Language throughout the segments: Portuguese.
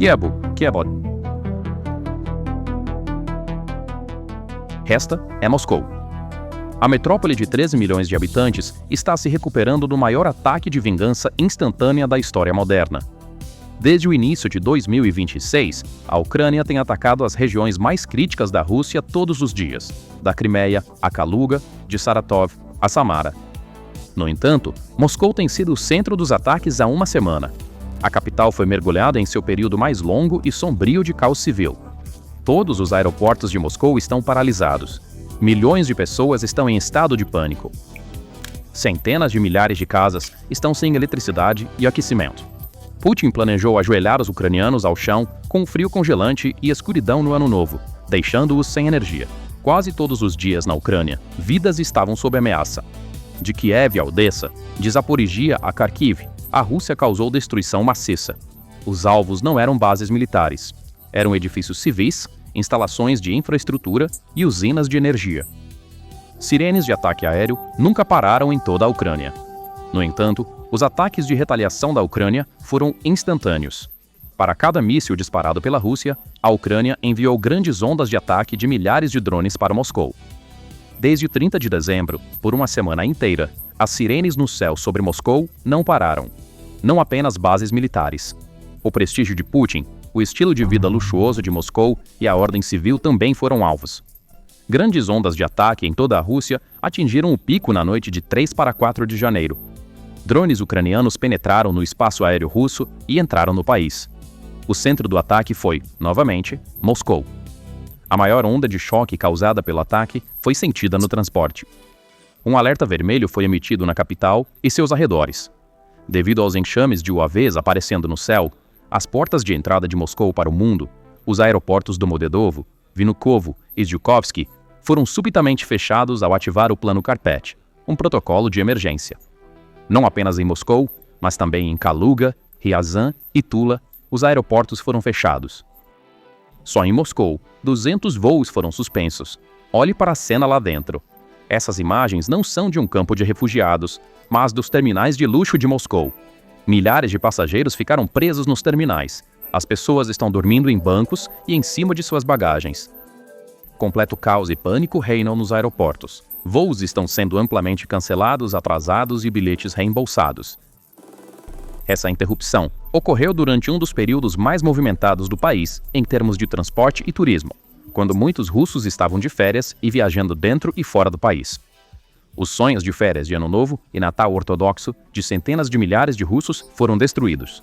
Kievod. Resta é Moscou. A metrópole de 13 milhões de habitantes está se recuperando do maior ataque de vingança instantânea da história moderna. Desde o início de 2026, a Ucrânia tem atacado as regiões mais críticas da Rússia todos os dias, da Crimeia a Kaluga, de Saratov a Samara. No entanto, Moscou tem sido o centro dos ataques há uma semana. A capital foi mergulhada em seu período mais longo e sombrio de caos civil. Todos os aeroportos de Moscou estão paralisados. Milhões de pessoas estão em estado de pânico. Centenas de milhares de casas estão sem eletricidade e aquecimento. Putin planejou ajoelhar os ucranianos ao chão com frio congelante e escuridão no ano novo, deixando-os sem energia. Quase todos os dias na Ucrânia, vidas estavam sob ameaça. De Kiev a Odessa, de Zaporizhia a Kharkiv, a Rússia causou destruição maciça. Os alvos não eram bases militares. Eram edifícios civis, instalações de infraestrutura e usinas de energia. Sirenes de ataque aéreo nunca pararam em toda a Ucrânia. No entanto, os ataques de retaliação da Ucrânia foram instantâneos. Para cada míssil disparado pela Rússia, a Ucrânia enviou grandes ondas de ataque de milhares de drones para Moscou. Desde 30 de dezembro, por uma semana inteira, as sirenes no céu sobre Moscou não pararam. Não apenas bases militares. O prestígio de Putin, o estilo de vida luxuoso de Moscou e a ordem civil também foram alvos. Grandes ondas de ataque em toda a Rússia atingiram o pico na noite de 3 para 4 de janeiro. Drones ucranianos penetraram no espaço aéreo russo e entraram no país. O centro do ataque foi, novamente, Moscou. A maior onda de choque causada pelo ataque foi sentida no transporte. Um alerta vermelho foi emitido na capital e seus arredores. Devido aos enxames de UAVs aparecendo no céu, as portas de entrada de Moscou para o mundo, os aeroportos do Domodedovo, Vnukovo e Zhukovsky, foram subitamente fechados ao ativar o Plano Carpet, um protocolo de emergência. Não apenas em Moscou, mas também em Kaluga, Ryazan e Tula, os aeroportos foram fechados. Só em Moscou, 200 voos foram suspensos. Olhe para a cena lá dentro. Essas imagens não são de um campo de refugiados, mas dos terminais de luxo de Moscou. Milhares de passageiros ficaram presos nos terminais. As pessoas estão dormindo em bancos e em cima de suas bagagens. Completo caos e pânico reinam nos aeroportos. Voos estão sendo amplamente cancelados, atrasados e bilhetes reembolsados. Essa interrupção ocorreu durante um dos períodos mais movimentados do país em termos de transporte e turismo, quando muitos russos estavam de férias e viajando dentro e fora do país. Os sonhos de férias de Ano Novo e Natal ortodoxo de centenas de milhares de russos foram destruídos.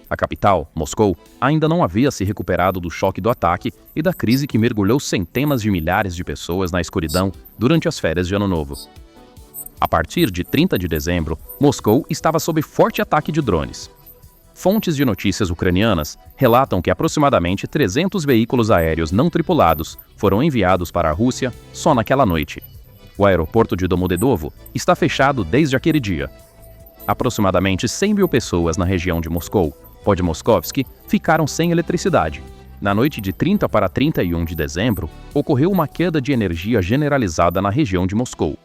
A capital, Moscou, ainda não havia se recuperado do choque do ataque e da crise que mergulhou centenas de milhares de pessoas na escuridão durante as férias de Ano Novo. A partir de 30 de dezembro, Moscou estava sob forte ataque de drones. Fontes de notícias ucranianas relatam que aproximadamente 300 veículos aéreos não tripulados foram enviados para a Rússia só naquela noite. O aeroporto de Domodedovo está fechado desde aquele dia. Aproximadamente 100 mil pessoas na região de Moscou, Podmoskovsky, ficaram sem eletricidade. Na noite de 30 para 31 de dezembro, ocorreu uma queda de energia generalizada na região de Moscou.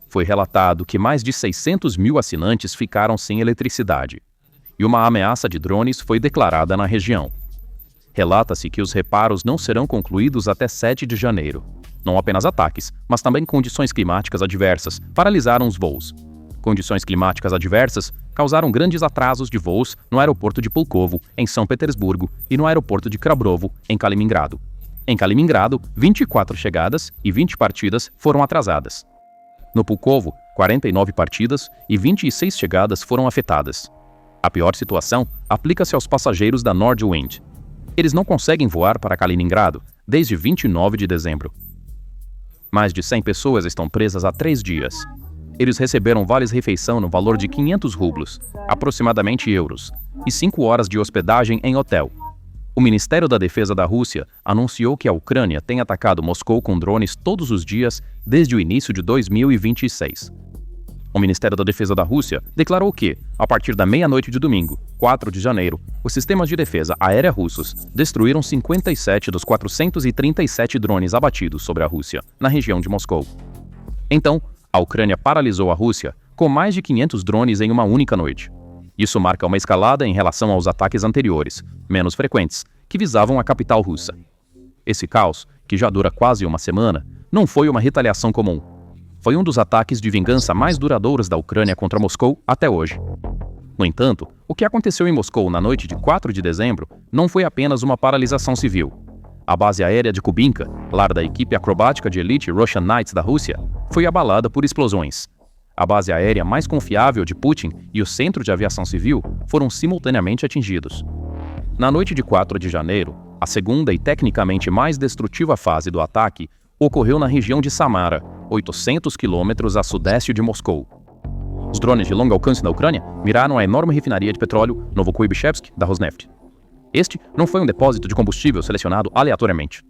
Foi relatado que mais de 600 mil assinantes ficaram sem eletricidade. E uma ameaça de drones foi declarada na região. Relata-se que os reparos não serão concluídos até 7 de janeiro. Não apenas ataques, mas também condições climáticas adversas paralisaram os voos. Condições climáticas adversas causaram grandes atrasos de voos no aeroporto de Pulkovo, em São Petersburgo, e no aeroporto de Khabrovo, em Kaliningrado. Em Kaliningrado, 24 chegadas e 20 partidas foram atrasadas. No Pulkovo, 49 partidas e 26 chegadas foram afetadas. A pior situação aplica-se aos passageiros da Nordwind. Eles não conseguem voar para Kaliningrado desde 29 de dezembro. Mais de 100 pessoas estão presas há 3 dias. Eles receberam vales-refeição no valor de 500 rublos, aproximadamente euros, e 5 horas de hospedagem em hotel. O Ministério da Defesa da Rússia anunciou que a Ucrânia tem atacado Moscou com drones todos os dias desde o início de 2026. O Ministério da Defesa da Rússia declarou que, a partir da meia-noite de domingo, 4 de janeiro, os sistemas de defesa aérea russos destruíram 57 dos 437 drones abatidos sobre a Rússia, na região de Moscou. Então, a Ucrânia paralisou a Rússia com mais de 500 drones em uma única noite. Isso marca uma escalada em relação aos ataques anteriores, menos frequentes, que visavam a capital russa. Esse caos, que já dura quase uma semana, não foi uma retaliação comum. Foi um dos ataques de vingança mais duradouros da Ucrânia contra Moscou até hoje. No entanto, o que aconteceu em Moscou na noite de 4 de dezembro não foi apenas uma paralisação civil. A base aérea de Kubinka, lar da equipe acrobática de elite Russian Knights da Rússia, foi abalada por explosões. A base aérea mais confiável de Putin e o centro de aviação civil foram simultaneamente atingidos. Na noite de 4 de janeiro, a segunda e tecnicamente mais destrutiva fase do ataque ocorreu na região de Samara, 800 quilômetros a sudeste de Moscou. Os drones de longo alcance da Ucrânia miraram a enorme refinaria de petróleo Novokuibishevsk da Rosneft. Este não foi um depósito de combustível selecionado aleatoriamente.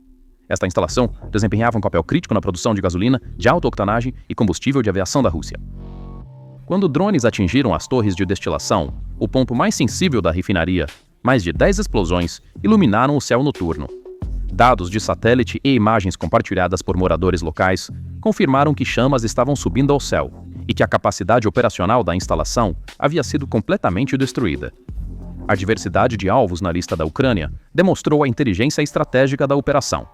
Esta instalação desempenhava um papel crítico na produção de gasolina, de alta octanagem e combustível de aviação da Rússia. Quando drones atingiram as torres de destilação, o ponto mais sensível da refinaria, mais de 10 explosões iluminaram o céu noturno. Dados de satélite e imagens compartilhadas por moradores locais confirmaram que chamas estavam subindo ao céu e que a capacidade operacional da instalação havia sido completamente destruída. A diversidade de alvos na lista da Ucrânia demonstrou a inteligência estratégica da operação.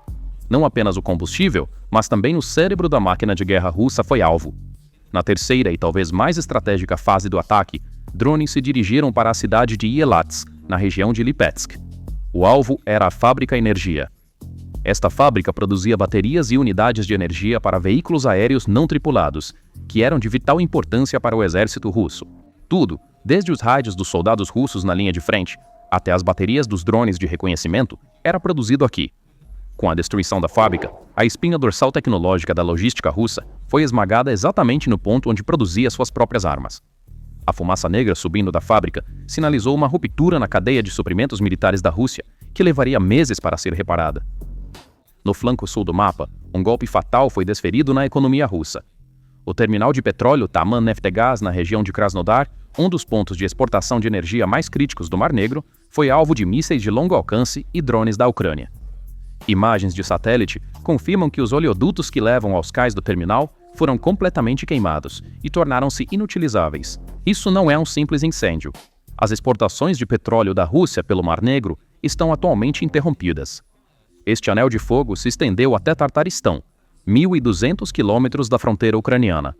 Não apenas o combustível, mas também o cérebro da máquina de guerra russa foi alvo. Na terceira e talvez mais estratégica fase do ataque, drones se dirigiram para a cidade de Ielats, na região de Lipetsk. O alvo era a Fábrica Energia. Esta fábrica produzia baterias e unidades de energia para veículos aéreos não tripulados, que eram de vital importância para o exército russo. Tudo, desde os rádios dos soldados russos na linha de frente, até as baterias dos drones de reconhecimento, era produzido aqui. Com a destruição da fábrica, a espinha dorsal tecnológica da logística russa foi esmagada exatamente no ponto onde produzia suas próprias armas. A fumaça negra subindo da fábrica sinalizou uma ruptura na cadeia de suprimentos militares da Rússia, que levaria meses para ser reparada. No flanco sul do mapa, um golpe fatal foi desferido na economia russa. O terminal de petróleo Taman Neftegaz, na região de Krasnodar, um dos pontos de exportação de energia mais críticos do Mar Negro, foi alvo de mísseis de longo alcance e drones da Ucrânia. Imagens de satélite confirmam que os oleodutos que levam aos cais do terminal foram completamente queimados e tornaram-se inutilizáveis. Isso não é um simples incêndio. As exportações de petróleo da Rússia pelo Mar Negro estão atualmente interrompidas. Este anel de fogo se estendeu até Tartaristão, 1.200 quilômetros da fronteira ucraniana.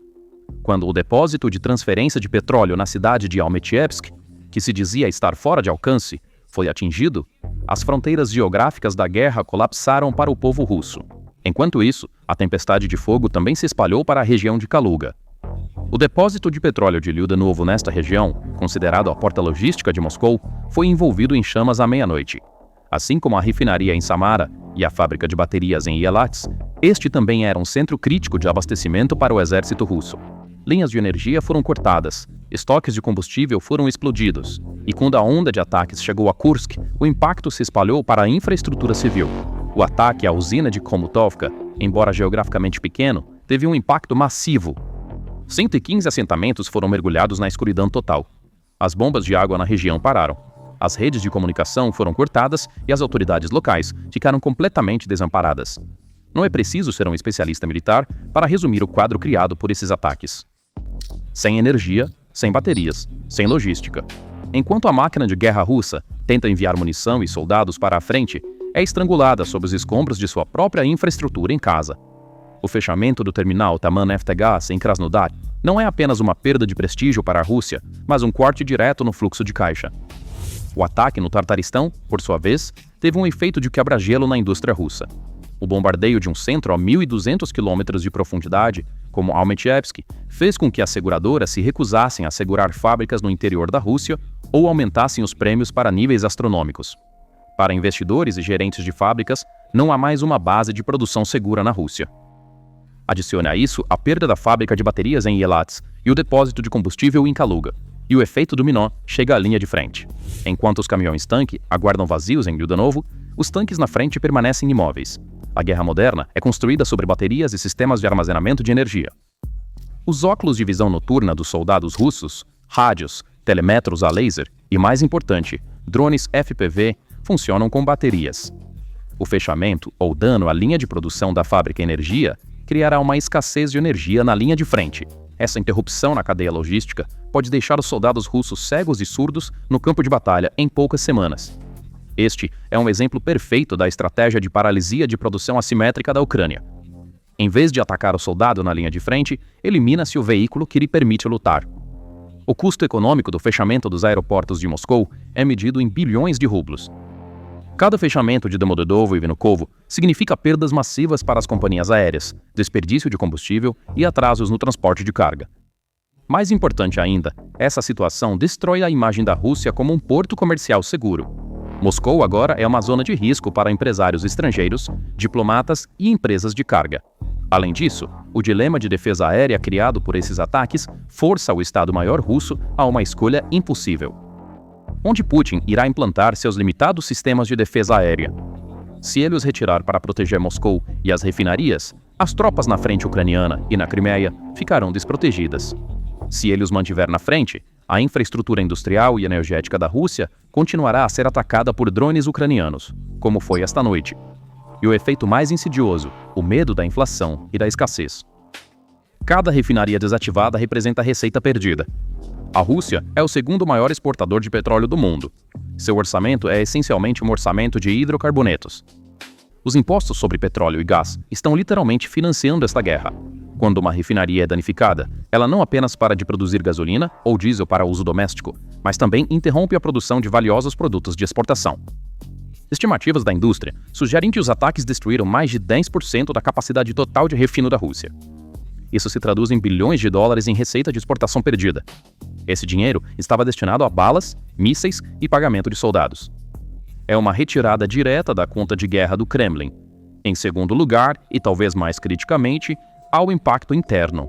Quando o depósito de transferência de petróleo na cidade de Almetievsk, que se dizia estar fora de alcance, foi atingido, as fronteiras geográficas da guerra colapsaram para o povo russo. Enquanto isso, a tempestade de fogo também se espalhou para a região de Kaluga. O depósito de petróleo de Liudanovo nesta região, considerado a porta logística de Moscou, foi envolvido em chamas à meia-noite. Assim como a refinaria em Samara e a fábrica de baterias em Ielats, este também era um centro crítico de abastecimento para o exército russo. Linhas de energia foram cortadas, estoques de combustível foram explodidos, e quando a onda de ataques chegou a Kursk, o impacto se espalhou para a infraestrutura civil. O ataque à usina de Komutovka, embora geograficamente pequeno, teve um impacto massivo. 115 assentamentos foram mergulhados na escuridão total. As bombas de água na região pararam. As redes de comunicação foram cortadas e as autoridades locais ficaram completamente desamparadas. Não é preciso ser um especialista militar para resumir o quadro criado por esses ataques. Sem energia, sem baterias, sem logística. Enquanto a máquina de guerra russa tenta enviar munição e soldados para a frente, é estrangulada sob os escombros de sua própria infraestrutura em casa. O fechamento do terminal Taman Neftegaz em Krasnodar não é apenas uma perda de prestígio para a Rússia, mas um corte direto no fluxo de caixa. O ataque no Tartaristão, por sua vez, teve um efeito de quebra-gelo na indústria russa. O bombardeio de um centro a 1.200 quilômetros de profundidade, como Almetievsk, fez com que as seguradoras se recusassem a segurar fábricas no interior da Rússia ou aumentassem os prêmios para níveis astronômicos. Para investidores e gerentes de fábricas, não há mais uma base de produção segura na Rússia. Adicione a isso a perda da fábrica de baterias em Ielats e o depósito de combustível em Kaluga, e o efeito dominó chega à linha de frente. Enquanto os caminhões-tanque aguardam vazios em Liudanovo, os tanques na frente permanecem imóveis. A guerra moderna é construída sobre baterias e sistemas de armazenamento de energia. Os óculos de visão noturna dos soldados russos, rádios, telemetros a laser e, mais importante, drones FPV, funcionam com baterias. O fechamento ou dano à linha de produção da fábrica energia criará uma escassez de energia na linha de frente. Essa interrupção na cadeia logística pode deixar os soldados russos cegos e surdos no campo de batalha em poucas semanas. Este é um exemplo perfeito da estratégia de paralisia de produção assimétrica da Ucrânia. Em vez de atacar o soldado na linha de frente, elimina-se o veículo que lhe permite lutar. O custo econômico do fechamento dos aeroportos de Moscou é medido em bilhões de rublos. Cada fechamento de Domodedovo e Vnukovo significa perdas massivas para as companhias aéreas, desperdício de combustível e atrasos no transporte de carga. Mais importante ainda, essa situação destrói a imagem da Rússia como um porto comercial seguro. Moscou agora é uma zona de risco para empresários estrangeiros, diplomatas e empresas de carga. Além disso, o dilema de defesa aérea criado por esses ataques força o Estado-Maior russo a uma escolha impossível. Onde Putin irá implantar seus limitados sistemas de defesa aérea? Se ele os retirar para proteger Moscou e as refinarias, as tropas na frente ucraniana e na Crimeia ficarão desprotegidas. Se ele os mantiver na frente, a infraestrutura industrial e energética da Rússia continuará a ser atacada por drones ucranianos, como foi esta noite. E o efeito mais insidioso, o medo da inflação e da escassez. Cada refinaria desativada representa receita perdida. A Rússia é o segundo maior exportador de petróleo do mundo. Seu orçamento é essencialmente um orçamento de hidrocarbonetos. Os impostos sobre petróleo e gás estão literalmente financiando esta guerra. Quando uma refinaria é danificada, ela não apenas para de produzir gasolina ou diesel para uso doméstico, mas também interrompe a produção de valiosos produtos de exportação. Estimativas da indústria sugerem que os ataques destruíram mais de 10% da capacidade total de refino da Rússia. Isso se traduz em bilhões de dólares em receita de exportação perdida. Esse dinheiro estava destinado a balas, mísseis e pagamento de soldados. É uma retirada direta da conta de guerra do Kremlin. Em segundo lugar, e talvez mais criticamente, há o impacto interno.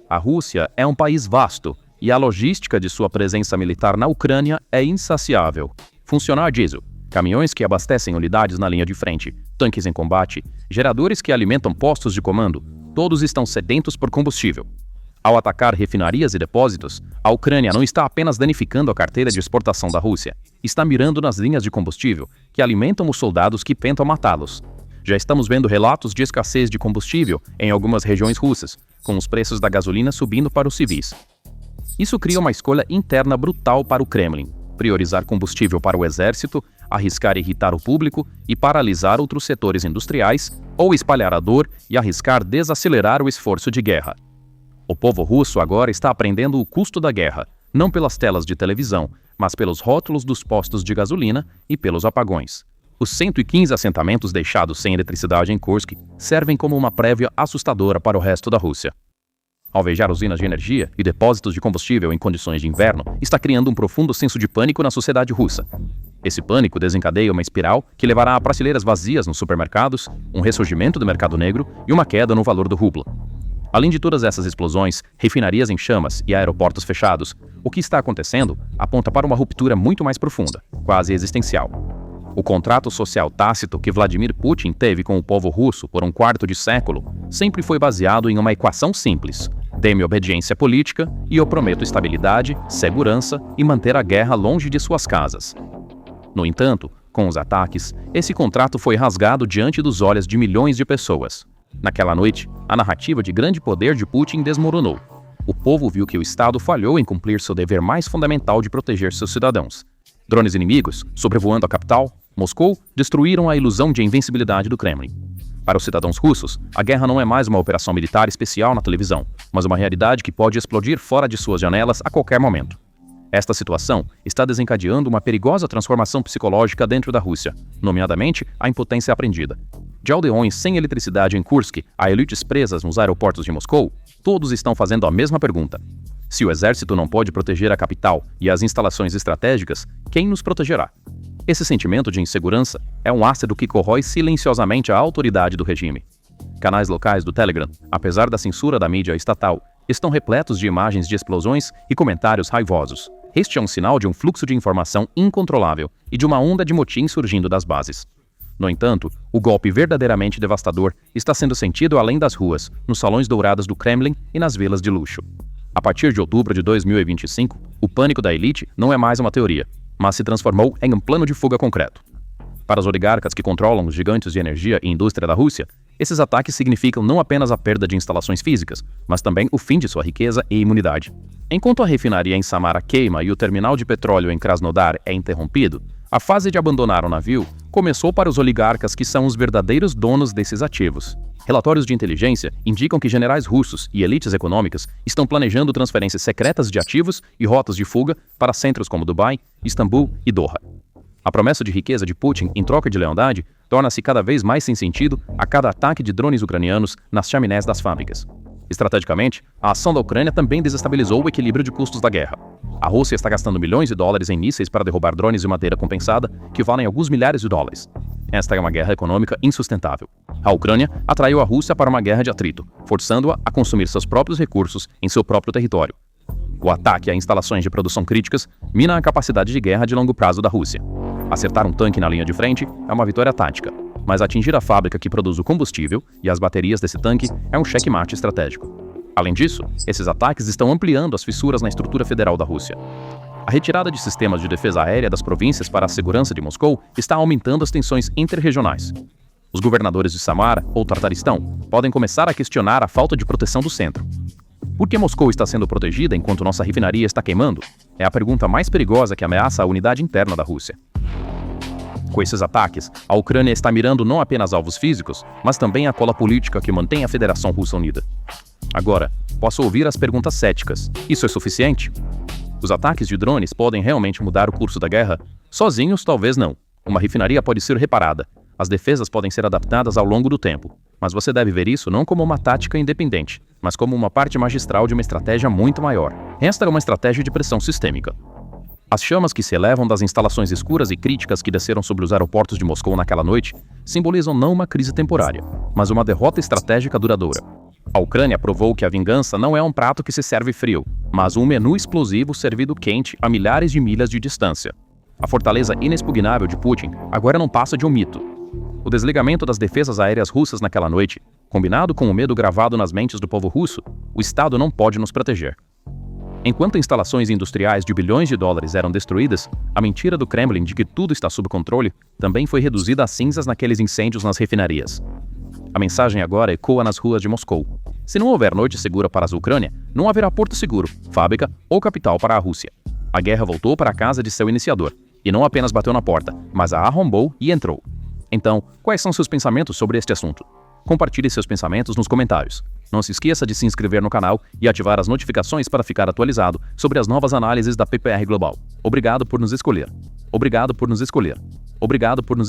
A Rússia é um país vasto e a logística de sua presença militar na Ucrânia é insaciável. Funciona a diesel. Caminhões que abastecem unidades na linha de frente, tanques em combate, geradores que alimentam postos de comando, todos estão sedentos por combustível. Ao atacar refinarias e depósitos, a Ucrânia não está apenas danificando a carteira de exportação da Rússia, está mirando nas linhas de combustível que alimentam os soldados que tentam matá-los. Já estamos vendo relatos de escassez de combustível em algumas regiões russas, com os preços da gasolina subindo para os civis. Isso cria uma escolha interna brutal para o Kremlin: priorizar combustível para o exército, arriscar irritar o público e paralisar outros setores industriais, ou espalhar a dor e arriscar desacelerar o esforço de guerra. O povo russo agora está aprendendo o custo da guerra, não pelas telas de televisão, mas pelos rótulos dos postos de gasolina e pelos apagões. Os 115 assentamentos deixados sem eletricidade em Kursk servem como uma prévia assustadora para o resto da Rússia. Alvejar usinas de energia e depósitos de combustível em condições de inverno está criando um profundo senso de pânico na sociedade russa. Esse pânico desencadeia uma espiral que levará a prateleiras vazias nos supermercados, um ressurgimento do mercado negro e uma queda no valor do rublo. Além de todas essas explosões, refinarias em chamas e aeroportos fechados, o que está acontecendo aponta para uma ruptura muito mais profunda, quase existencial. O contrato social tácito que Vladimir Putin teve com o povo russo por um quarto de século sempre foi baseado em uma equação simples: dê-me obediência política e eu prometo estabilidade, segurança e manter a guerra longe de suas casas. No entanto, com os ataques, esse contrato foi rasgado diante dos olhos de milhões de pessoas. Naquela noite, a narrativa de grande poder de Putin desmoronou. O povo viu que o Estado falhou em cumprir seu dever mais fundamental de proteger seus cidadãos. Drones inimigos, sobrevoando a capital, Moscou, destruíram a ilusão de invencibilidade do Kremlin. Para os cidadãos russos, a guerra não é mais uma operação militar especial na televisão, mas uma realidade que pode explodir fora de suas janelas a qualquer momento. Esta situação está desencadeando uma perigosa transformação psicológica dentro da Rússia, nomeadamente a impotência aprendida. De aldeões sem eletricidade em Kursk a elites presas nos aeroportos de Moscou, todos estão fazendo a mesma pergunta: se o exército não pode proteger a capital e as instalações estratégicas, quem nos protegerá? Esse sentimento de insegurança é um ácido que corrói silenciosamente a autoridade do regime. Canais locais do Telegram, apesar da censura da mídia estatal, estão repletos de imagens de explosões e comentários raivosos. Este é um sinal de um fluxo de informação incontrolável e de uma onda de motim surgindo das bases. No entanto, o golpe verdadeiramente devastador está sendo sentido além das ruas, nos salões dourados do Kremlin e nas vilas de luxo. A partir de outubro de 2025, o pânico da elite não é mais uma teoria, mas se transformou em um plano de fuga concreto. Para os oligarcas que controlam os gigantes de energia e indústria da Rússia, Esses ataques significam não apenas a perda de instalações físicas, mas também o fim de sua riqueza e imunidade. Enquanto a refinaria em Samara queima e o terminal de petróleo em Krasnodar é interrompido, a fase de abandonar o navio começou para os oligarcas que são os verdadeiros donos desses ativos. Relatórios de inteligência indicam que generais russos e elites econômicas estão planejando transferências secretas de ativos e rotas de fuga para centros como Dubai, Istambul e Doha. A promessa de riqueza de Putin em troca de lealdade torna-se cada vez mais sem sentido a cada ataque de drones ucranianos nas chaminés das fábricas. Estrategicamente, a ação da Ucrânia também desestabilizou o equilíbrio de custos da guerra. A Rússia está gastando milhões de dólares em mísseis para derrubar drones de madeira compensada que valem alguns milhares de dólares. Esta é uma guerra econômica insustentável. A Ucrânia atraiu a Rússia para uma guerra de atrito, forçando-a a consumir seus próprios recursos em seu próprio território. O ataque a instalações de produção críticas mina a capacidade de guerra de longo prazo da Rússia. Acertar um tanque na linha de frente é uma vitória tática, mas atingir a fábrica que produz o combustível e as baterias desse tanque é um checkmate estratégico. Além disso, esses ataques estão ampliando as fissuras na estrutura federal da Rússia. A retirada de sistemas de defesa aérea das províncias para a segurança de Moscou está aumentando as tensões interregionais. Os governadores de Samara ou Tartaristão podem começar a questionar a falta de proteção do centro. Por que Moscou está sendo protegida enquanto nossa refinaria está queimando? É a pergunta mais perigosa que ameaça a unidade interna da Rússia. Com esses ataques, a Ucrânia está mirando não apenas alvos físicos, mas também a cola política que mantém a Federação Russa unida. Agora, posso ouvir as perguntas céticas. Isso é suficiente? Os ataques de drones podem realmente mudar o curso da guerra? Sozinhos, talvez não. Uma refinaria pode ser reparada. As defesas podem ser adaptadas ao longo do tempo. Mas você deve ver isso não como uma tática independente, mas como uma parte magistral de uma estratégia muito maior. Esta é uma estratégia de pressão sistêmica. As chamas que se elevam das instalações escuras e críticas que desceram sobre os aeroportos de Moscou naquela noite simbolizam não uma crise temporária, mas uma derrota estratégica duradoura. A Ucrânia provou que a vingança não é um prato que se serve frio, mas um menu explosivo servido quente a milhares de milhas de distância. A fortaleza inexpugnável de Putin agora não passa de um mito. O desligamento das defesas aéreas russas naquela noite, combinado com o medo gravado nas mentes do povo russo, o Estado não pode nos proteger. Enquanto instalações industriais de bilhões de dólares eram destruídas, a mentira do Kremlin de que tudo está sob controle também foi reduzida a cinzas naqueles incêndios nas refinarias. A mensagem agora ecoa nas ruas de Moscou. Se não houver noite segura para a Ucrânia, não haverá porto seguro, fábrica ou capital para a Rússia. A guerra voltou para a casa de seu iniciador, e não apenas bateu na porta, mas a arrombou e entrou. Então, quais são seus pensamentos sobre este assunto? Compartilhe seus pensamentos nos comentários. Não se esqueça de se inscrever no canal e ativar as notificações para ficar atualizado sobre as novas análises da PPR Global. Obrigado por nos escolher. Obrigado por nos escolher. Obrigado por nos